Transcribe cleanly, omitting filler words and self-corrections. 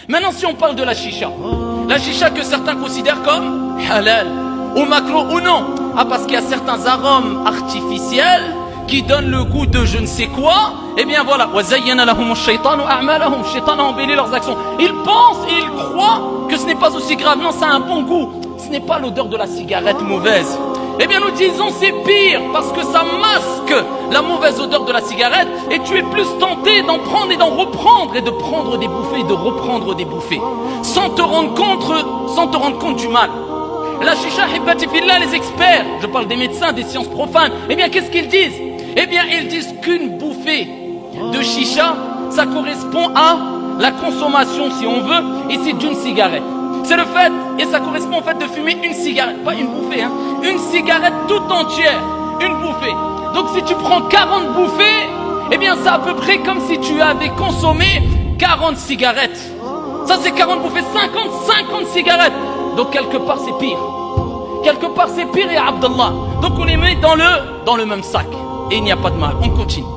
Maintenant, si on parle de la chicha que certains considèrent comme halal, ou makro ou non. Ah, parce qu'il y a certains arômes artificiels qui donnent le goût de je ne sais quoi. Eh bien voilà, shaitan a embelli leurs actions. Ils pensent et ils croient que ce n'est pas aussi grave. Non, ça a un bon goût. Ce n'est pas l'odeur de la cigarette mauvaise. Eh bien nous disons c'est pire parce que ça masque la mauvaise odeur de la cigarette et tu es plus tenté d'en prendre et d'en reprendre et de prendre des bouffées et de reprendre des bouffées sans te rendre compte du mal. La chicha, hibbati fillah, les experts, je parle des médecins, des sciences profanes, eh bien qu'est-ce qu'ils disent? Eh bien ils disent qu'une bouffée de chicha, ça correspond à la consommation, si on veut, ici d'une cigarette. C'est le fait, et ça correspond au fait de fumer une cigarette, pas une bouffée, hein, une cigarette toute entière, une bouffée. Donc si tu prends 40 bouffées, eh bien c'est à peu près comme si tu avais consommé 40 cigarettes. Ça c'est 40 bouffées, 50 cigarettes. Donc quelque part c'est pire. Quelque part c'est pire, et Abdallah. Donc on les met dans le même sac. Et il n'y a pas de mal, on continue.